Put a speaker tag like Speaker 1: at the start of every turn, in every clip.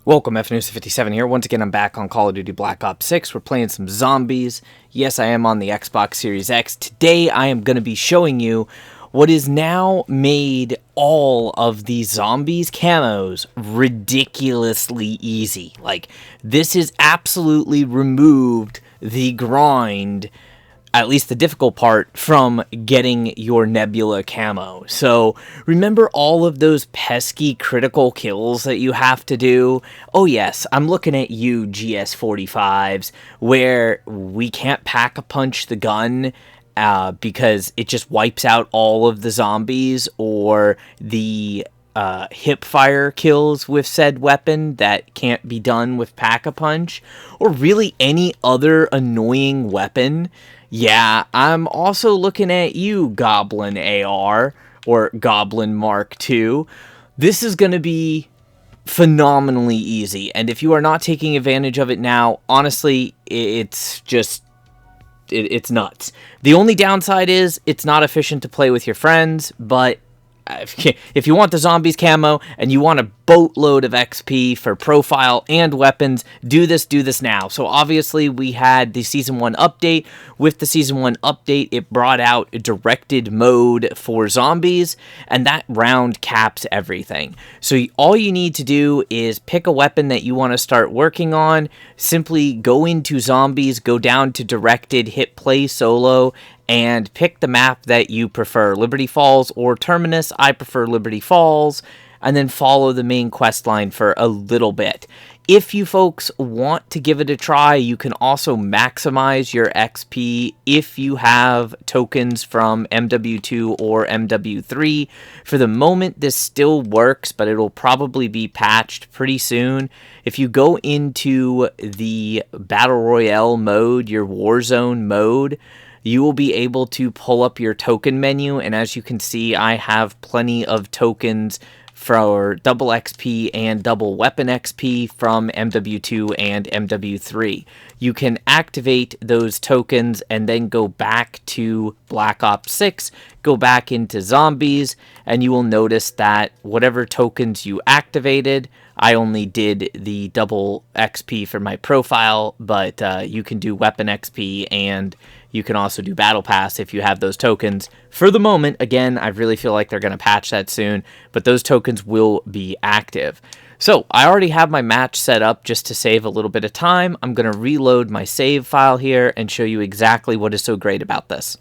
Speaker 1: Welcome, FNews57 here. Once again, I'm back on Call of Duty Black Ops 6. We're playing some zombies. Yes, I am on the Xbox Series X. Today, I am going to be showing you what is now made all of these zombies camos ridiculously easy. Like, this has absolutely removed the grind, at least the difficult part, from getting your Nebula camo. So remember all of those pesky critical kills that you have to do? Oh yes, I'm looking at you GS45s, where we can't pack-a-punch the gun because it just wipes out all of the zombies, or the hip fire kills with said weapon that can't be done with pack-a-punch, or really any other annoying weapon. Yeah, I'm also looking at you, Goblin AR, or Goblin Mark II. This is going to be phenomenally easy, and if you are not taking advantage of it now, honestly, it's just, it's nuts. The only downside is, it's not efficient to play with your friends, but if you want the zombies camo and you want a boatload of XP for profile and weapons, do this now. So obviously we had the Season 1 update. With the Season 1 update, it brought out a directed mode for zombies, and that round caps everything. So all you need to do is pick a weapon that you want to start working on, simply go into zombies, go down to directed, hit play solo, and pick the map that you prefer, Liberty Falls or Terminus. I prefer Liberty Falls, and then follow the main quest line for a little bit. If you folks want to give it a try, you can also maximize your XP if you have tokens from MW2 or MW3. For the moment, this still works, but it'll probably be patched pretty soon. If you go into the Battle Royale mode, your Warzone mode, you will be able to pull up your token menu, and as you can see, I have plenty of tokens for double XP and double weapon XP from MW2 and MW3. You can activate those tokens and then go back to Black Ops 6, go back into zombies, and you will notice that whatever tokens you activated, I only did the double XP for my profile, but you can do weapon XP, and you can also do Battle Pass if you have those tokens. For the moment, again, I really feel like they're going to patch that soon, but those tokens will be active. So, I already have my match set up just to save a little bit of time. I'm going to reload my save file here and show you exactly what is so great about this.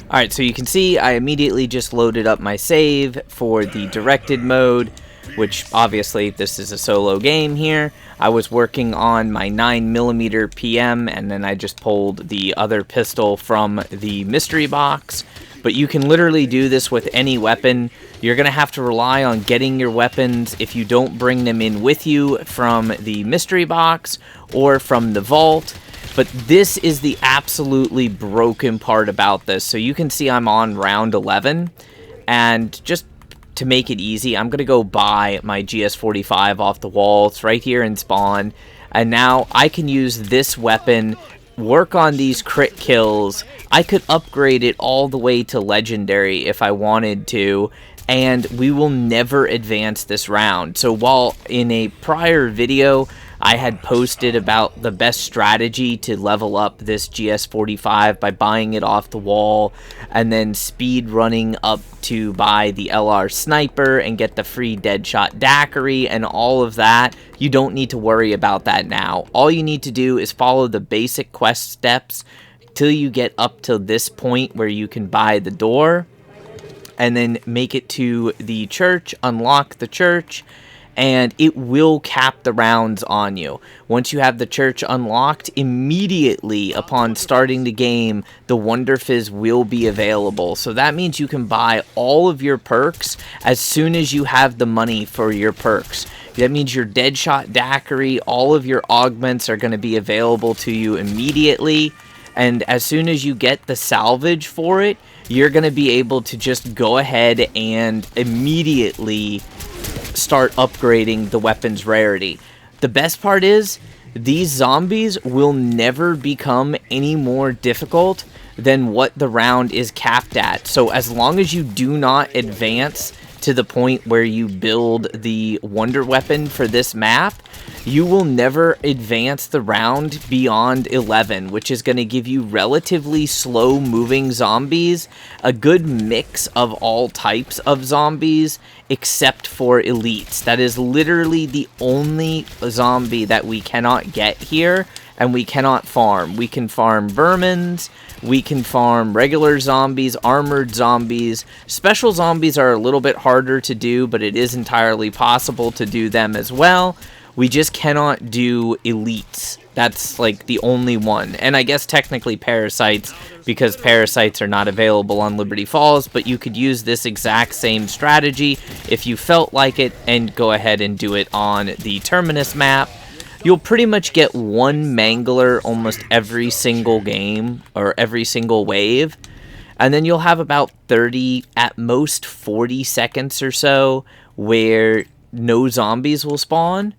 Speaker 1: Alright, so you can see I immediately just loaded up my save for the directed mode, which obviously this is a solo game here. I was working on my 9mm PM, and then I just pulled the other pistol from the mystery box. But you can literally do this with any weapon. You're going to have to rely on getting your weapons if you don't bring them in with you from the mystery box or from the vault. But this is the absolutely broken part about this. So you can see I'm on round 11, and just to make it easy, I'm going to go buy my GS45 off the wall. It's right here in spawn. And now I can use this weapon, work on these crit kills. I could upgrade it all the way to legendary if I wanted to, and we will never advance this round. So while in a prior video I had posted about the best strategy to level up this GS45 by buying it off the wall and then speed running up to buy the LR sniper and get the free Deadshot daiquiri and all of that, you don't need to worry about that now. All you need to do is follow the basic quest steps till you get up to this point where you can buy the door, and then make it to the church, unlock the church, and it will cap the rounds on you. Once you have the church unlocked, immediately upon starting the game, the Wonder Fizz will be available. So that means you can buy all of your perks as soon as you have the money for your perks. That means your Deadshot daiquiri, all of your augments are going to be available to you immediately. And as soon as you get the salvage for it, you're going to be able to just go ahead and immediately start upgrading the weapon's rarity. The best part is, these zombies will never become any more difficult than what the round is capped at. So as long as you do not advance to the point where you build the wonder weapon for this map, you will never advance the round beyond 11, which is going to give you relatively slow moving zombies, a good mix of all types of zombies except for elites. That is literally the only zombie that we cannot get here, and we cannot farm. We can farm vermins, we can farm regular zombies, armored zombies. Special zombies are a little bit harder to do, but it is entirely possible to do them as well. We just cannot do elites. That's like the only one. And I guess technically parasites, because parasites are not available on Liberty Falls, but you could use this exact same strategy if you felt like it and go ahead and do it on the Terminus map. You'll pretty much get one mangler almost every single game or every single wave. And then you'll have about 30, at most 40 seconds or so where no zombies will spawn.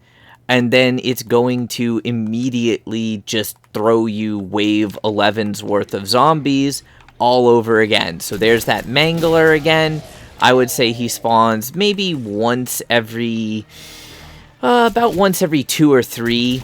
Speaker 1: And then it's going to immediately just throw you wave 11's worth of zombies all over again. So there's that mangler again. I would say he spawns maybe once every... about once every 2 or 3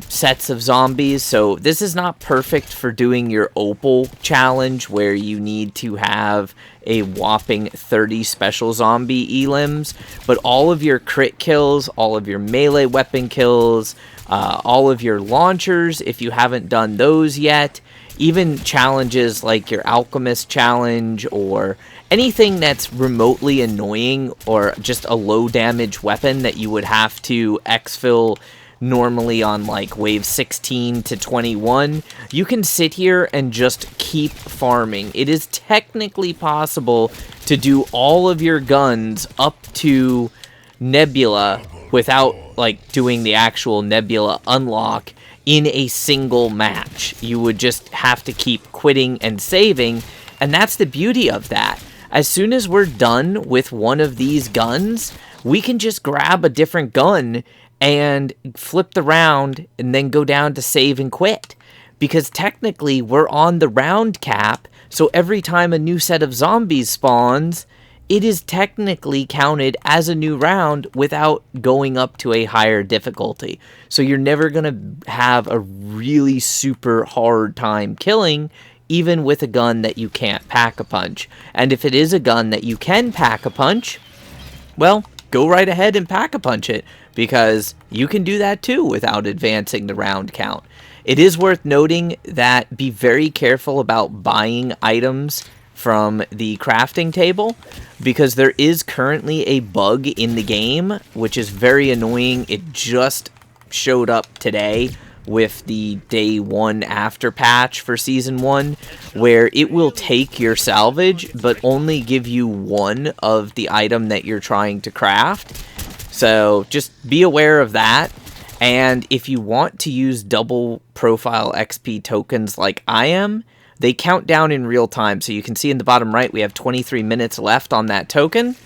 Speaker 1: sets of zombies. So this is not perfect for doing your Opal challenge where you need to have a whopping 30 special zombie elims, but all of your crit kills, all of your melee weapon kills, all of your launchers, if you haven't done those yet, even challenges like your alchemist challenge or anything that's remotely annoying or just a low damage weapon that you would have to exfil normally on like wave 16 to 21, you can sit here and just keep farming. It is technically possible to do all of your guns up to Nebula without like doing the actual Nebula unlock in a single match. You would just have to keep quitting and saving, and that's the beauty of that. As soon as we're done with one of these guns, we can just grab a different gun and flip the round and then go down to save and quit. Because technically we're on the round cap, so every time a new set of zombies spawns, it is technically counted as a new round without going up to a higher difficulty. So you're never going to have a really super hard time killing, even with a gun that you can't pack-a-punch. And if it is a gun that you can pack-a-punch, well, go right ahead and pack-a-punch it, because you can do that too without advancing the round count. It is worth noting that be very careful about buying items from the crafting table, because there is currently a bug in the game, which is very annoying. It just showed up today with the day 1 after patch for season 1, where it will take your salvage but only give you one of the item that you're trying to craft. So just be aware of that. And if you want to use double profile XP tokens like I am, they count down in real time. So you can see in the bottom right, we have 23 minutes left on that token.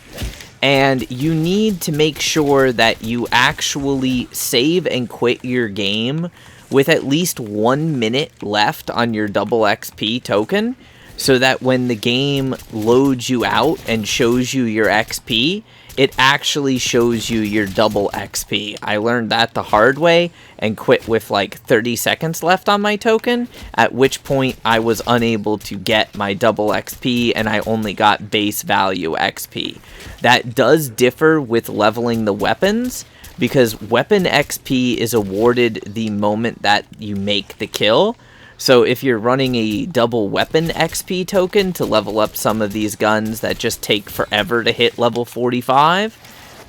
Speaker 1: And you need to make sure that you actually save and quit your game with at least 1 minute left on your double XP token, so that when the game loads you out and shows you your XP, it actually shows you your double XP. I learned that the hard way and quit with like 30 seconds left on my token, at which point I was unable to get my double XP and I only got base value XP. That does differ with leveling the weapons, because weapon XP is awarded the moment that you make the kill. So if you're running a double weapon XP token to level up some of these guns that just take forever to hit level 45,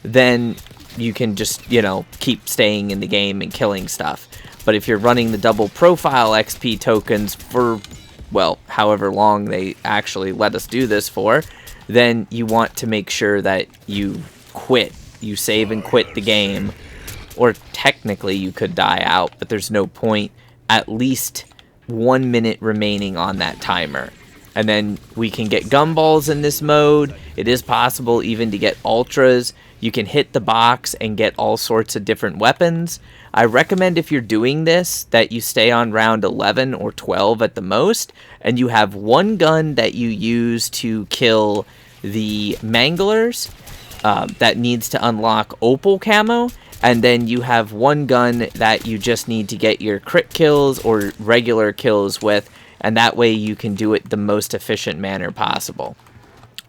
Speaker 1: then you can just, you know, keep staying in the game and killing stuff. But if you're running the double profile XP tokens for, well, however long they actually let us do this for, then you want to make sure that you quit. You save and quit the game. Or technically you could die out, but there's no point. At least 1 minute remaining on that timer. And then we can get gumballs in this mode. It is possible even to get ultras. You can hit the box and get all sorts of different weapons. I recommend, if you're doing this, that you stay on round 11 or 12 at the most, and you have one gun that you use to kill the manglers that needs to unlock Opal camo, And then you have one gun that you just need to get your crit kills or regular kills with, and that way you can do it the most efficient manner possible.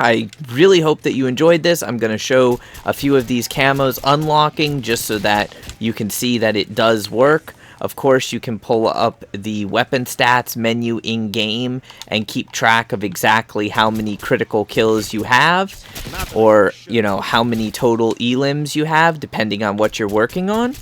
Speaker 1: I really hope that you enjoyed this. I'm going to show a few of these camos unlocking just so that you can see that it does work. Of course, you can pull up the weapon stats menu in-game and keep track of exactly how many critical kills you have, or, you know, how many total elims you have, depending on what you're working on.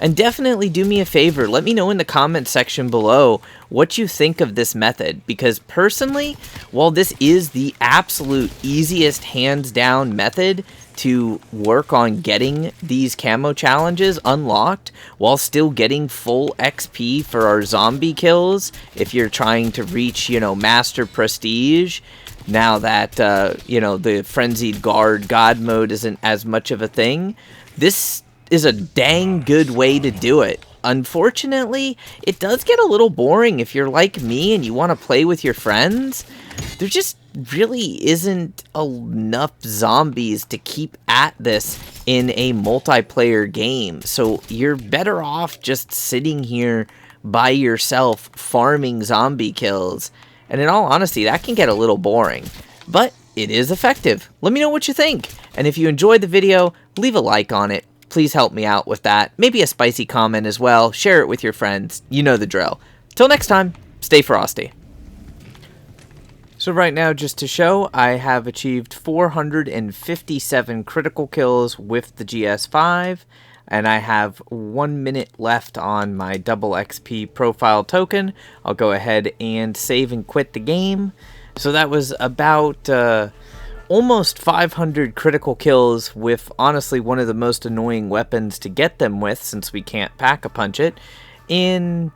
Speaker 1: And definitely do me a favor, let me know in the comments section below what you think of this method, because personally, while this is the absolute easiest hands-down method to work on getting these camo challenges unlocked while still getting full XP for our zombie kills, if you're trying to reach, you know, master prestige, now that, you know, the frenzied guard god mode isn't as much of a thing, this is a dang good way to do it. Unfortunately, it does get a little boring if you're like me and you want to play with your friends. There just really isn't enough zombies to keep at this in a multiplayer game, so you're better off just sitting here by yourself farming zombie kills, and in all honesty, that can get a little boring, but it is effective. Let me know what you think, and if you enjoyed the video, leave a like on it. Please help me out with that. Maybe a spicy comment as well. Share it with your friends. You know the drill. Till next time, stay frosty. So right now, just to show, I have achieved 457 critical kills with the GS5, and I have 1 minute left on my double XP profile token. I'll go ahead and save and quit the game. So that was about almost 500 critical kills with, honestly, one of the most annoying weapons to get them with, since we can't pack-a-punch it, in...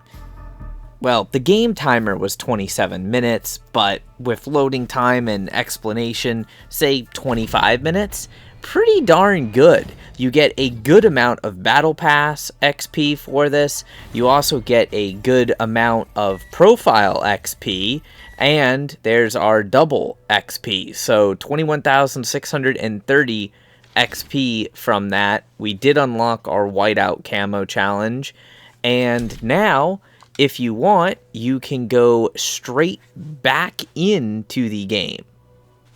Speaker 1: well, the game timer was 27 minutes, but with loading time and explanation, say 25 minutes, pretty darn good. You get a good amount of Battle Pass XP for this. You also get a good amount of Profile XP, and there's our double XP. So 21,630 XP from that. We did unlock our Whiteout Camo Challenge, and now, if you want, you can go straight back into the game.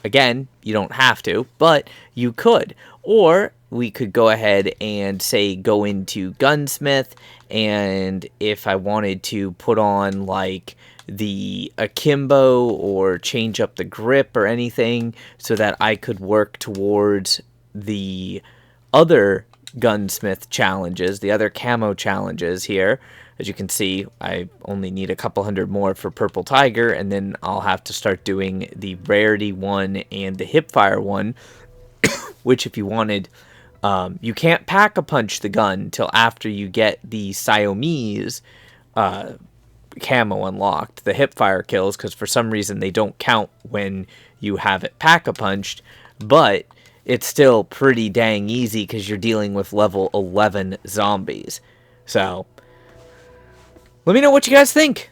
Speaker 1: Again, you don't have to, but you could. Or we could go ahead and, say, go into Gunsmith, and if I wanted to put on, like, the akimbo or change up the grip or anything so that I could work towards the other Gunsmith challenges, the other camo challenges here. As you can see, I only need a couple hundred more for Purple Tiger, and then I'll have to start doing the Rarity one and the Hipfire one, which if you wanted, you can't pack-a-punch the gun till after you get the Siamese camo unlocked, the Hipfire kills, because for some reason they don't count when you have it pack-a-punched, but it's still pretty dang easy because you're dealing with level 11 zombies. So let me know what you guys think.